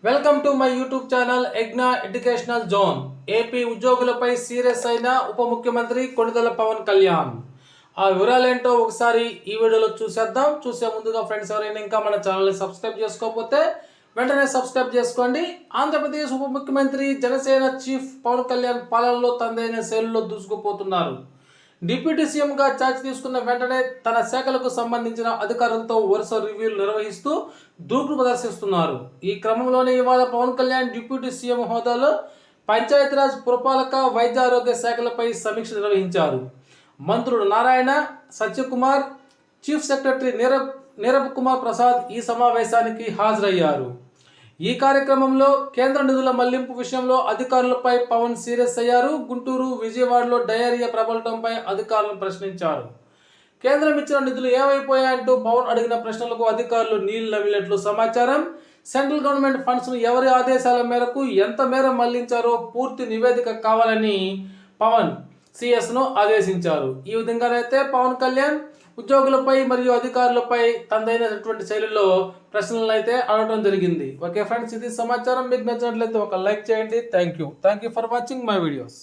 Welcome to my YouTube channel ఎగ్నా educational zone. AP ఉద్యోగులపై సీరియస్ అయిన ఉప ముఖ్యమంత్రి కొణిదెల పవన్ కళ్యాణ్. ఆ వివరాలేంటో ఒకసారి ఈ వీడియోలో చూసేద్దాం. చూసే ముందుగా ఫ్రెండ్స్ ఎవరైనా ఇంకా మన ఛానల్ని సబ్స్క్రైబ్ చేసుకోకపోతే వెంటనే సబ్స్క్రైబ్ చేసుకోండి. ఆంధ్రప్రదేశ్ ఉప ముఖ్యమంత్రి జనసేన చీఫ్ పవన్ కళ్యాణ్ పాలనలో తనదైన శైలిలో దూసుకుపోతున్నారు. డిప్యూటీ సీఎంగా ఛార్జ్ తీసుకున్న వెంటనే తన శాఖలకు సంబంధించిన అధికారులతో వరుస రివ్యూలు నిర్వహిస్తూ దూకుడు ప్రదర్శిస్తున్నారు. ఈ క్రమంలోనే ఇవాళ పవన్ కళ్యాణ్ డిప్యూటీ సీఎం హోదాలో పంచాయతీరాజ్, పురపాలక, వైద్య ఆరోగ్య శాఖలపై సమీక్ష నిర్వహించారు. మంత్రులు నారాయణ, సత్యకుమార్, చీఫ్ సెక్రటరీ నీరబ్ కుమార్ ప్రసాద్ ఈ సమావేశానికి హాజరయ్యారు. ఈ కార్యక్రమంలో కేంద్ర నిధుల మళ్లింపు విషయంలో అధికారులపై పవన్ సీరియస్ అయ్యారు. గుంటూరు, విజయవాడలో డయేరియా ప్రబలటంపై అధికారులను ప్రశ్నించారు. కేంద్రం ఇచ్చిన నిధులు ఏమైపోయాయంటూ పవన్ అడిగిన ప్రశ్నలకు అధికారులు నీళ్లు నవ్వినట్లు సమాచారం. సెంట్రల్ గవర్నమెంట్ ఫండ్స్ను ఎవరి ఆదేశాల మేరకు ఎంత మేర మళ్లించారో పూర్తి నివేదిక కావాలని పవన్ సిఎస్ను ఆదేశించారు. ఈ విధంగానైతే పవన్ కళ్యాణ్ ఉద్యోగులపై మరియు అధికారులపై తనదైనటువంటి శైలిలో ప్రశ్నలను అయితే అడగడం జరిగింది. ఓకే ఫ్రెండ్స్, ఇది సమాచారం. మీకు నచ్చినట్లయితే ఒక లైక్ చేయండి. Thank you for watching my videos.